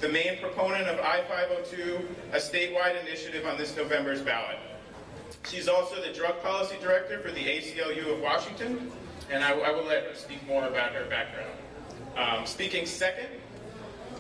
the main proponent of I-502, a statewide initiative on this November's ballot. She's also the drug policy director for the ACLU of Washington, and I will let her speak more about her background. Speaking second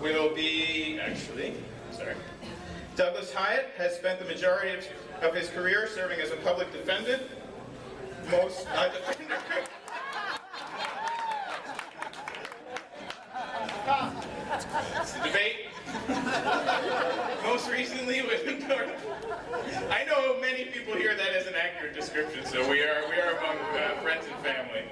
will be, Douglas Hyatt has spent the majority of his career serving as a public defendant. It's a debate. Most recently with I know many people hear that as an accurate description, so we are among friends and family.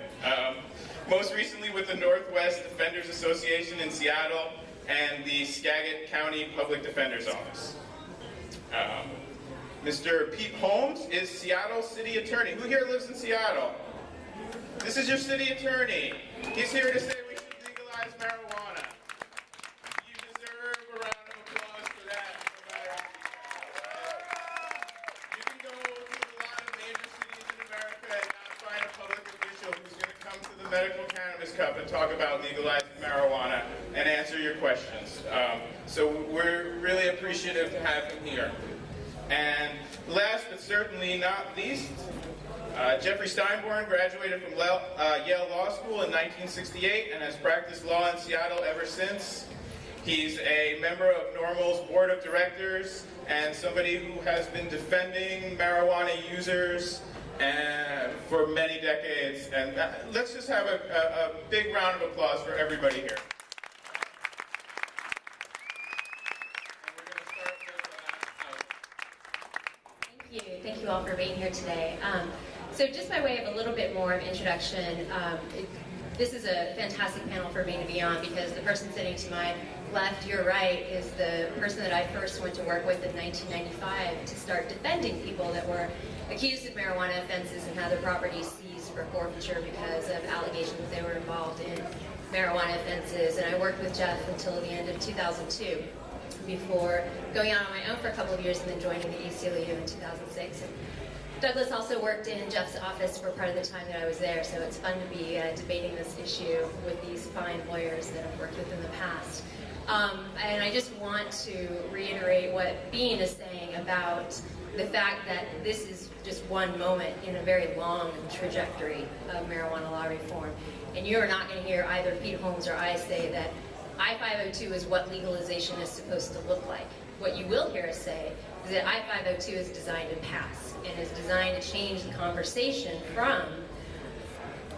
Most recently with the Northwest Defenders Association in Seattle and the Skagit County Public Defender's Office. Mr. Pete Holmes is Seattle City Attorney. Who here lives in Seattle? This is your city attorney. He's here to say we should legalize marijuana. You deserve a round of applause for that. You can go to a lot of major cities in America and not find a public official who's going to come to the Medical Cannabis Cup and talk about legalizing marijuana and answer your questions. So we're really appreciative to have him here. And last but certainly not least, Jeffrey Steinborn graduated from Yale Law School in 1968 and has practiced law in Seattle ever since. He's a member of NORML's board of directors and somebody who has been defending marijuana users for many decades. And let's just have a big round of applause for everybody here. Thank you all for being here today. So just by way of a little bit more of introduction, this is a fantastic panel for me to be on because the person sitting to my left, your right, is the person that I first went to work with in 1995 to start defending people that were accused of marijuana offenses and had their property seized for forfeiture because of allegations they were involved in marijuana offenses. And I worked with Jeff until the end of 2002. Before going out on my own for a couple of years and then joining the ACLU in 2006. And Douglas also worked in Jeff's office for part of the time that I was there, so it's fun to be debating this issue with these fine lawyers that I've worked with in the past. And I just want to reiterate what Bean is saying about the fact that this is just one moment in a very long trajectory of marijuana law reform. And you are not going to hear either Pete Holmes or I say that I-502 is what legalization is supposed to look like. What you will hear us say is that I-502 is designed to pass and is designed to change the conversation from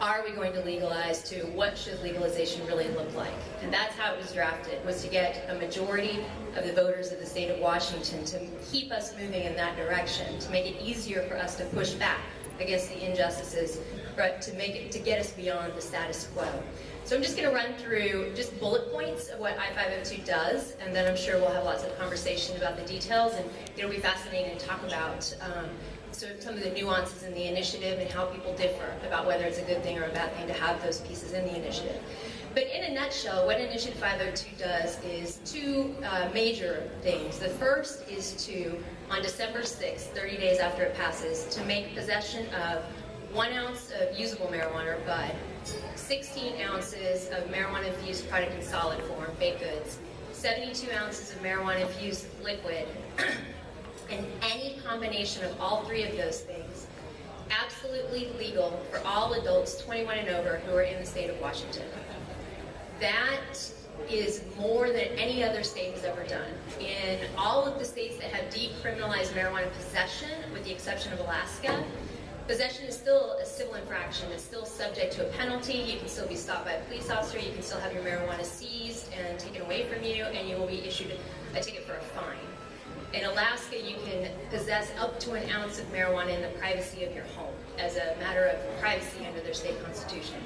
are we going to legalize to what should legalization really look like. And that's how it was drafted, was to get a majority of the voters of the state of Washington to keep us moving in that direction, to make it easier for us to push back against the injustices, but to get us beyond the status quo. So I'm just going to run through just bullet points of what I-502 does, and then I'm sure we'll have lots of conversation about the details, and it'll be fascinating to talk about some of the nuances in the initiative and how people differ about whether it's a good thing or a bad thing to have those pieces in the initiative. But in a nutshell, what Initiative 502 does is two major things. The first is to, on December 6th, 30 days after it passes, to make possession of 1 ounce of usable marijuana or bud, 16 ounces of marijuana-infused product in solid form, baked goods, 72 ounces of marijuana-infused liquid, and any combination of all three of those things, absolutely legal for all adults 21 and over who are in the state of Washington. That is more than any other state has ever done. In all of the states that have decriminalized marijuana possession, with the exception of Alaska, possession is still a civil infraction. It's still subject to a penalty. You can still be stopped by a police officer. You can still have your marijuana seized and taken away from you, and you will be issued a ticket for a fine. In Alaska, you can possess up to 1 ounce of marijuana in the privacy of your home as a matter of privacy under their state constitution.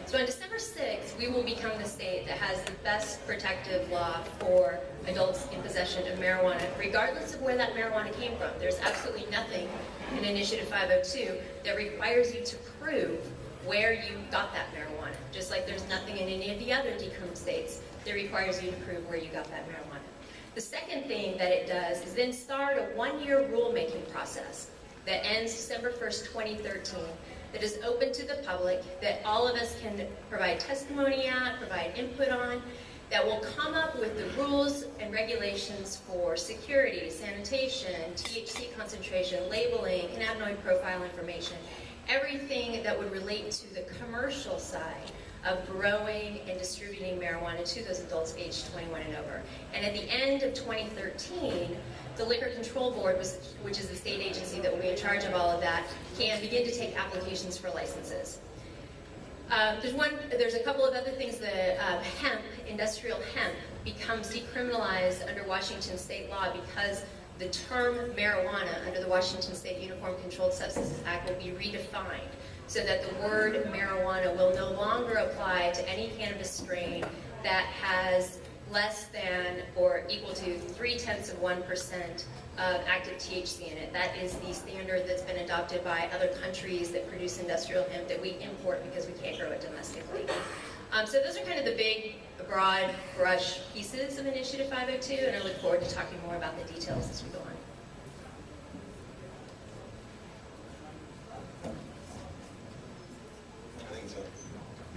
So on December 6th, we will become the state that has the best protective law for adults in possession of marijuana, regardless of where that marijuana came from. There's absolutely nothing in Initiative 502 that requires you to prove where you got that marijuana, just like there's nothing in any of the other decrim states that requires you to prove where you got that marijuana. The second thing that it does is then start a 1-year rulemaking process that ends December 1st, 2013, that is open to the public, that all of us can provide testimony at, provide input on, that will come up with the rules and regulations for security, sanitation, THC concentration, labeling, cannabinoid profile information, everything that would relate to the commercial side of growing and distributing marijuana to those adults aged 21 and over. And at the end of 2013, the Liquor Control Board, which is the state agency that will be in charge of all of that, can begin to take applications for licenses. There's a couple of other things. The hemp, industrial hemp, becomes decriminalized under Washington state law because the term marijuana under the Washington State Uniform Controlled Substances Act will be redefined so that the word marijuana will no longer apply to any cannabis strain that has less than or equal to 0.3% of active THC in it. That is the standard that's been adopted by other countries that produce industrial hemp that we import because we can't grow it domestically. So those are kind of the big, broad brush pieces of Initiative 502, and I look forward to talking more about the details as we go on.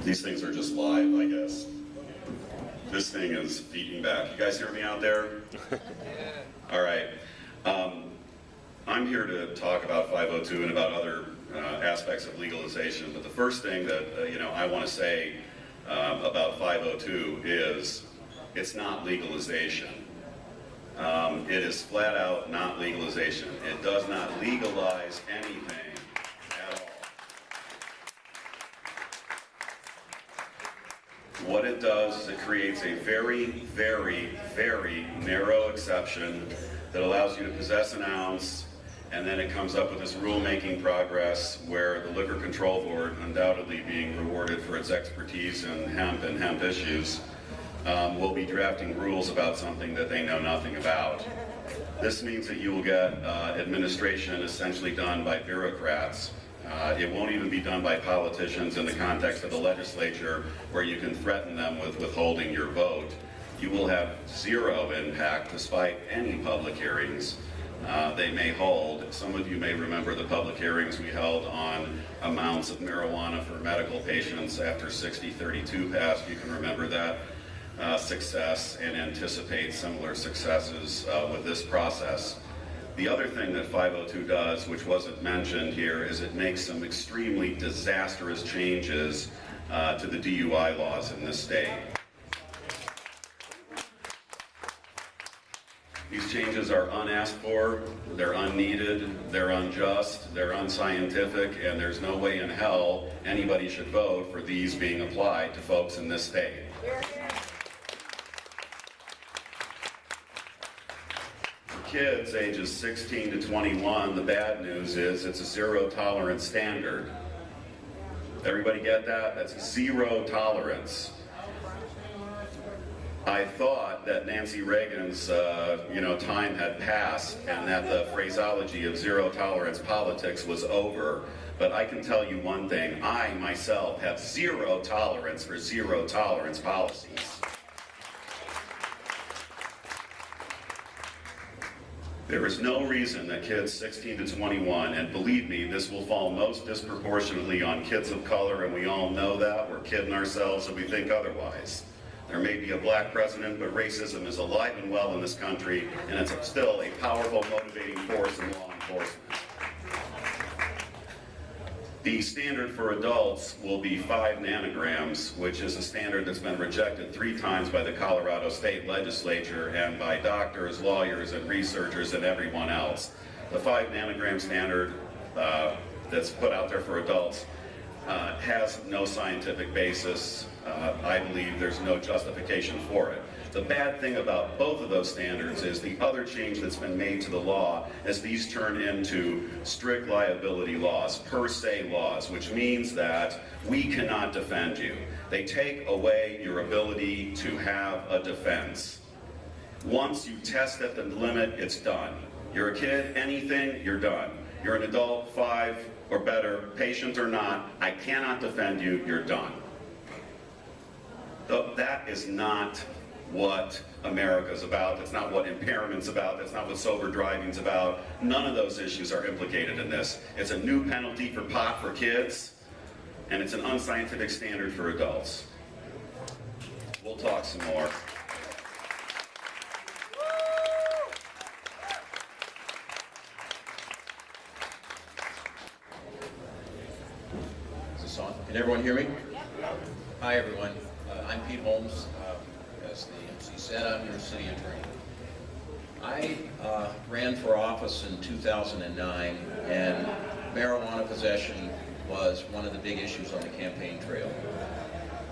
These things are just live, I guess. This thing is feeding back. You guys hear me out there? Yeah. All right. I'm here to talk about 502 and about other aspects of legalization, but the first thing that I want to say about 502 is it's not legalization. It is flat out not legalization. It does not legalize anything at all. What it does is it creates a very, very, very narrow exception that allows you to possess an ounce, and then it comes up with this rulemaking progress where the Liquor Control Board, undoubtedly being rewarded for its expertise in hemp and hemp issues, will be drafting rules about something that they know nothing about. This means that you will get administration essentially done by bureaucrats. It won't even be done by politicians in the context of the legislature where you can threaten them with withholding your vote. You will have zero impact despite any public hearings they may hold. Some of you may remember the public hearings we held on amounts of marijuana for medical patients after 6032 passed. You can remember that success and anticipate similar successes with this process. The other thing that 502 does, which wasn't mentioned here, is it makes some extremely disastrous changes to the DUI laws in this state. These changes are unasked for, they're unneeded, they're unjust, they're unscientific, and there's no way in hell anybody should vote for these being applied to folks in this state. For kids ages 16 to 21, the bad news is it's a zero tolerance standard. Everybody get that? That's zero tolerance. I thought that Nancy Reagan's time had passed and that the phraseology of zero tolerance politics was over. But I can tell you one thing, I myself have zero tolerance for zero tolerance policies. There is no reason that kids 16 to 21, and believe me, this will fall most disproportionately on kids of color, and we all know that. We're kidding ourselves if we think otherwise. There may be a black president, but racism is alive and well in this country, and it's still a powerful motivating force in law enforcement. The standard for adults will be 5 nanograms, which is a standard that's been rejected 3 times by the Colorado State Legislature and by doctors, lawyers, and researchers and everyone else. The 5 nanogram standard that's put out there for adults has no scientific basis. I believe there's no justification for it. The bad thing about both of those standards is the other change that's been made to the law as these turn into strict liability laws, per se laws, which means that we cannot defend you. They take away your ability to have a defense. Once you test at the limit, it's done. You're a kid, anything, you're done. You're an adult, 5 or better, patient or not, I cannot defend you, you're done. That is not what America's about. That's not what impairment's about. That's not what sober driving's about. None of those issues are implicated in this. It's a new penalty for pot for kids, and it's an unscientific standard for adults. We'll talk some more. Is this on? Can everyone hear me? Hi, everyone. I'm Pete Holmes. As the MC said, I'm your city attorney. I ran for office in 2009, and marijuana possession was one of the big issues on the campaign trail.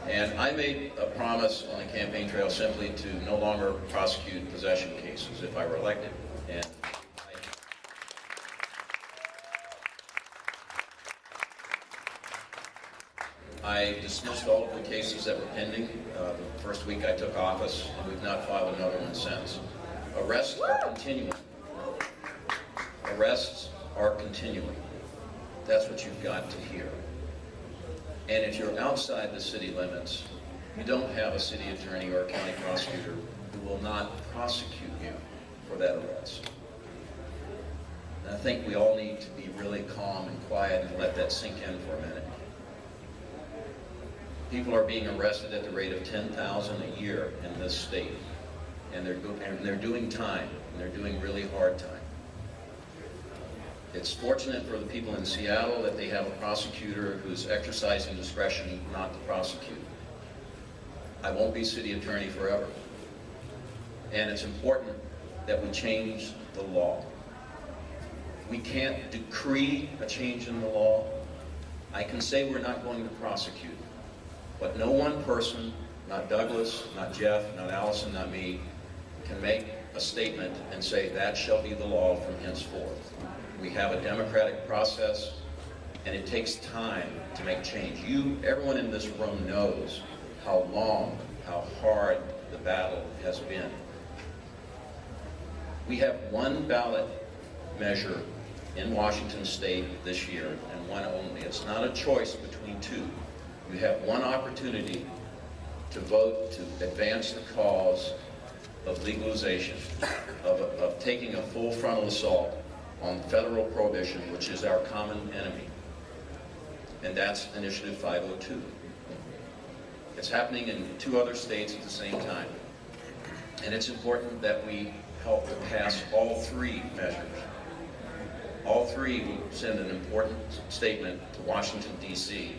And I made a promise on the campaign trail simply to no longer prosecute possession cases if I were elected. And I dismissed all of the cases that were pending the first week I took office, and we've not filed another one since. Arrests are continuing. Arrests are continuing. That's what you've got to hear. And if you're outside the city limits, you don't have a city attorney or a county prosecutor who will not prosecute you for that arrest. And I think we all need to be really calm and quiet and let that sink in for a minute. People are being arrested at the rate of 10,000 a year in this state. And they're doing time, and they're doing really hard time. It's fortunate for the people in Seattle that they have a prosecutor who's exercising discretion not to prosecute. I won't be city attorney forever. And it's important that we change the law. We can't decree a change in the law. I can say we're not going to prosecute. But no one person, not Douglas, not Jeff, not Allison, not me, can make a statement and say that shall be the law from henceforth. We have a democratic process, and it takes time to make change. Everyone in this room knows how long, how hard the battle has been. We have one ballot measure in Washington State this year, and one only. It's not a choice between two. You have one opportunity to vote to advance the cause of legalization, of taking a full frontal assault on federal prohibition, which is our common enemy. And that's Initiative 502. It's happening in 2 other states at the same time. And it's important that we help to pass all 3 measures. All 3 will send an important statement to Washington, D.C.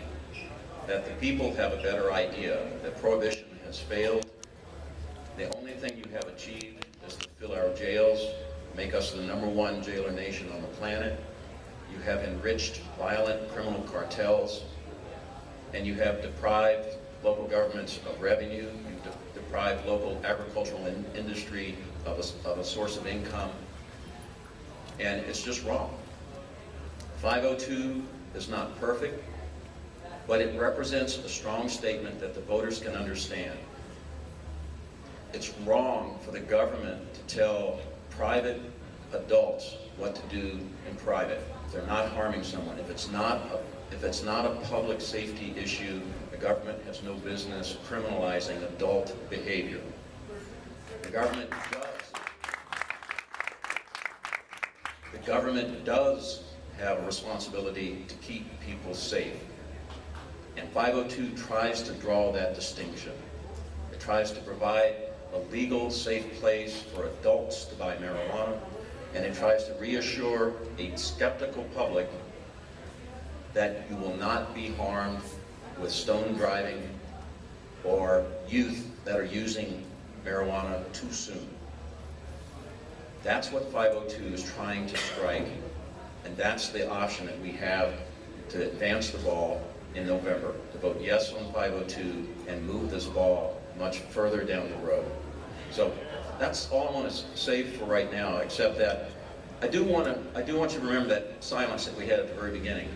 that the people have a better idea that prohibition has failed. The only thing you have achieved is to fill our jails, make us the #1 jailer nation on the planet. You have enriched violent criminal cartels, and you have deprived local governments of revenue. You've deprived local agricultural industry of a source of income, and it's just wrong. 502 is not perfect, but it represents a strong statement that the voters can understand. It's wrong for the government to tell private adults what to do in private. If they're not harming someone, if it's not a public safety issue, the government has no business criminalizing adult behavior. The government does have a responsibility to keep people safe. And 502 tries to draw that distinction. It tries to provide a legal, safe place for adults to buy marijuana, and it tries to reassure a skeptical public that you will not be harmed with stone driving or youth that are using marijuana too soon. That's what 502 is trying to strike, and that's the option that we have to advance the ball in November, to vote yes on 502 and move this ball much further down the road. So that's all I want to say for right now, except that I do want you to remember that silence that we had at the very beginning.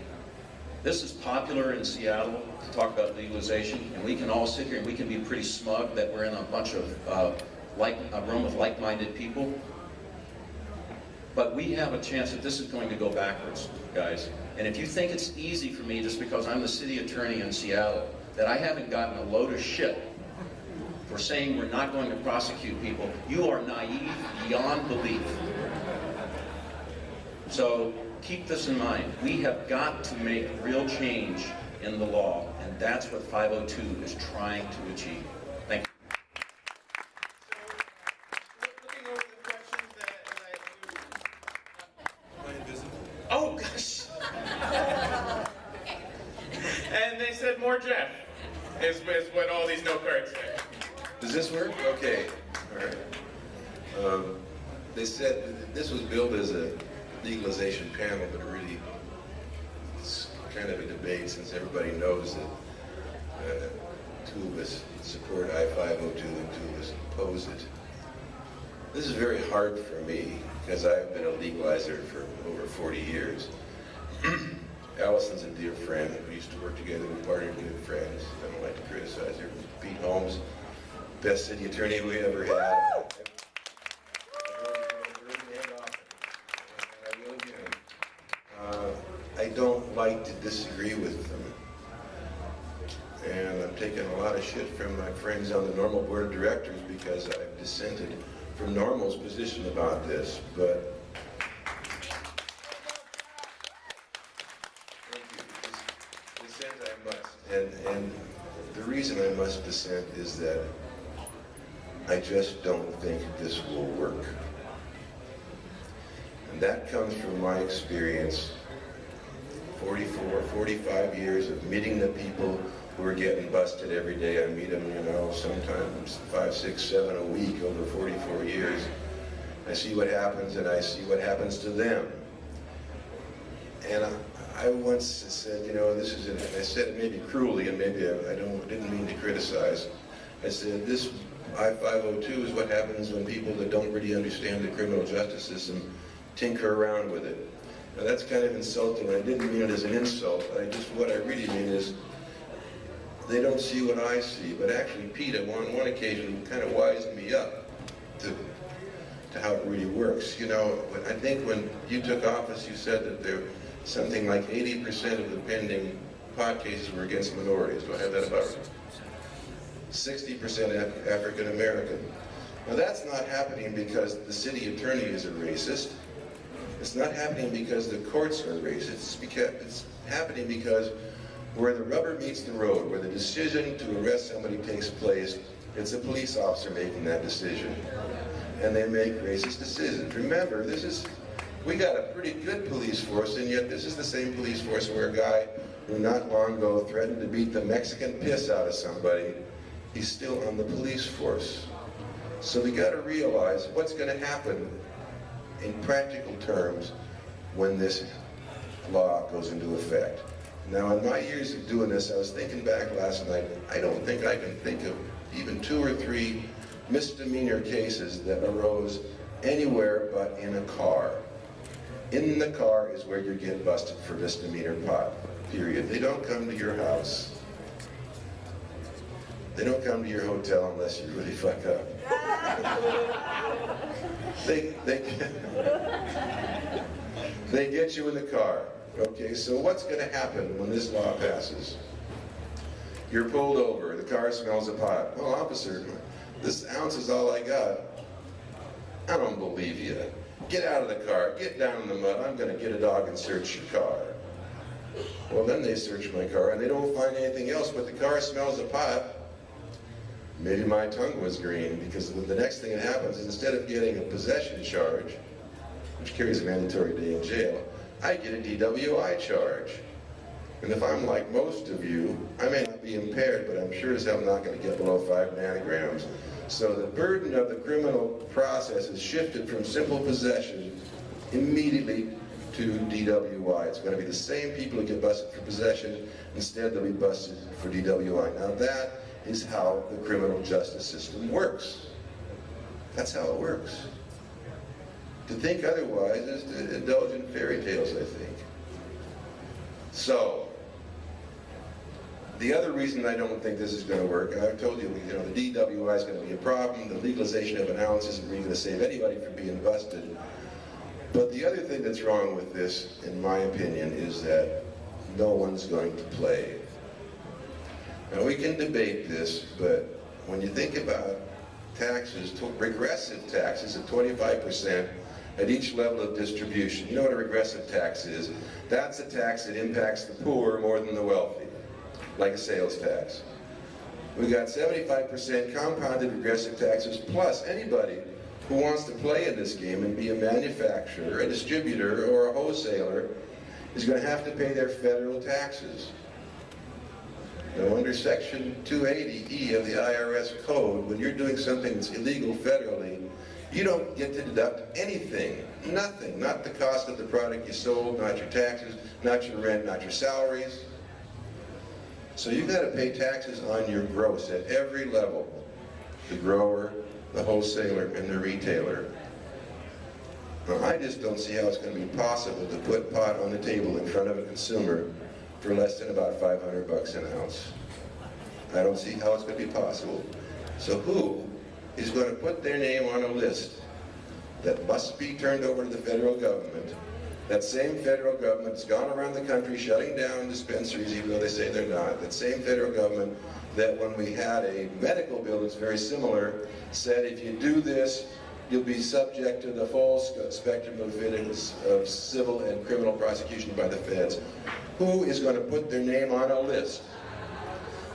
This is popular in Seattle to talk about legalization, and we can all sit here and we can be pretty smug that we're in a bunch of a room with like-minded people. But we have a chance that this is going to go backwards, guys. And if you think it's easy for me just because I'm the city attorney in Seattle, that I haven't gotten a load of shit for saying we're not going to prosecute people, you are naive beyond belief. So keep this in mind. We have got to make real change in the law, and that's what 502 is trying to achieve. Thank you. is what all these note cards say. Does this work? Okay. All right. They said this was billed as a legalization panel, but really it's kind of a debate since everybody knows that two of us support I-502 and two of us oppose it. This is very hard for me because I've been a legalizer for over 40 years. Allison's a dear friend. We used to work together. We partnered good friends. I don't like to criticize her. Pete Holmes, best city attorney we ever had. I don't like to disagree with them. And I'm taking a lot of shit from my friends on the Normal Board of Directors because I've dissented from Normal's position about this. But thank you. Dissent I must. And the reason I must dissent is that I just don't think this will work. And that comes from my experience, 44, 45 years of meeting the people who are getting busted every day. I meet them, you know, sometimes 5, 6, 7 a week over 44 years. I see what happens and I see what happens to them. And I once said, you know, this is, I said it maybe cruelly and maybe I didn't mean to criticize. I said, this I-502 is what happens when people that don't really understand the criminal justice system tinker around with it. Now that's kind of insulting. I didn't mean it as an insult. What I really mean is they don't see what I see. But actually, Pete, on one occasion, kind of wised me up to how it really works. You know, I think when you took office, you said that there something like 80% of the pending pot cases were against minorities. Do I have that about right? 60% African American. Now that's not happening because the city attorney is a racist. It's not happening because the courts are racist. It's happening because where the rubber meets the road, where the decision to arrest somebody takes place, it's a police officer making that decision. And they make racist decisions. Remember, we got a pretty good police force, and yet this is the same police force where a guy who not long ago threatened to beat the Mexican piss out of somebody, he's still on the police force. So we got to realize what's going to happen in practical terms when this law goes into effect. Now, in my years of doing this, I was thinking back last night, I don't think I can think of even 2 or 3 misdemeanor cases that arose anywhere but in a car. In the car is where you get busted for misdemeanor pot, period. They don't come to your house. They don't come to your hotel unless you really fuck up. They get you in the car. Okay, so what's going to happen when this law passes? You're pulled over, the car smells of pot. Well, officer, this ounce is all I got. I don't believe you. Get out of the car, get down in the mud, I'm going to get a dog and search your car. Well, then they search my car and they don't find anything else, but the car smells of pot. Maybe my tongue was green, because the next thing that happens is instead of getting a possession charge, which carries a mandatory day in jail, I get a DWI charge. And if I'm like most of you, I may not be impaired, but I'm sure as hell not going to get below 5 nanograms. So the burden of the criminal process is shifted from simple possession immediately to DWI. It's going to be the same people who get busted for possession. Instead, they'll be busted for DWI. Now that is how the criminal justice system works. That's how it works. To think otherwise is to indulge in fairy tales, I think. So, the other reason I don't think this is going to work, I've told you, the DWI is going to be a problem. The legalization of an ounce isn't really going to save anybody from being busted. But the other thing that's wrong with this, in my opinion, is that no one's going to play. Now, we can debate this, but when you think about taxes, regressive taxes at 25% at each level of distribution, you know what a regressive tax is? That's a tax that impacts the poor more than the wealthy, like a sales tax. We got 75% compounded regressive taxes, plus anybody who wants to play in this game and be a manufacturer, a distributor, or a wholesaler is going to have to pay their federal taxes. Now, under Section 280E of the IRS code, when you're doing something that's illegal federally, you don't get to deduct anything, nothing, not the cost of the product you sold, not your taxes, not your rent, not your salaries. So you've got to pay taxes on your gross at every level, the grower, the wholesaler, and the retailer. Now, I just don't see how it's going to be possible to put pot on the table in front of a consumer for less than about $500 an ounce. I don't see how it's going to be possible. So who is going to put their name on a list that must be turned over to the federal government? That same federal government has gone around the country shutting down dispensaries, even though they say they're not. That same federal government that when we had a medical bill that's very similar, said if you do this, you'll be subject to the full spectrum of civil and criminal prosecution by the feds. Who is going to put their name on a list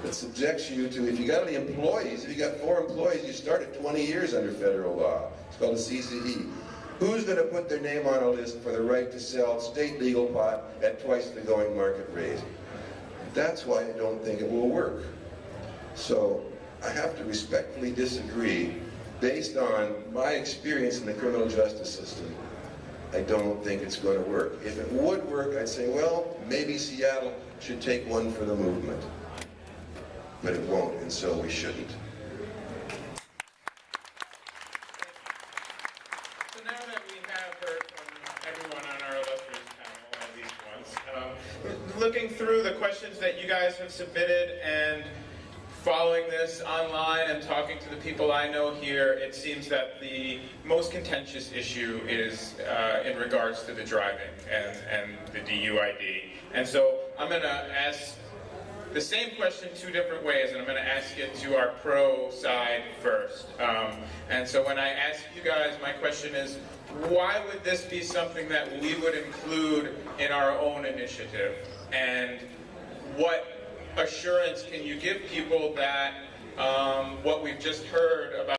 that subjects you to, if you got any employees, if you got 4 employees, you start at 20 years under federal law. It's called a CCE. Who's going to put their name on a list for the right to sell state legal pot at twice the going market rate? That's why I don't think it will work. So I have to respectfully disagree. Based on my experience in the criminal justice system, I don't think it's going to work. If it would work, I'd say, well, maybe Seattle should take one for the movement. But it won't, and so we shouldn't. So now that we have heard from everyone on our illustrious panel, at least once, looking through the questions that you guys have submitted and following this online and talking to the people I know here, it seems that the most contentious issue is in regards to the driving and the DUID. And so I'm going to ask the same question 2 different ways, and I'm going to ask it to our pro side first. And so when I ask you guys, my question is, why would this be something that we would include in our own initiative? And what assurance can you give people that what we've just heard about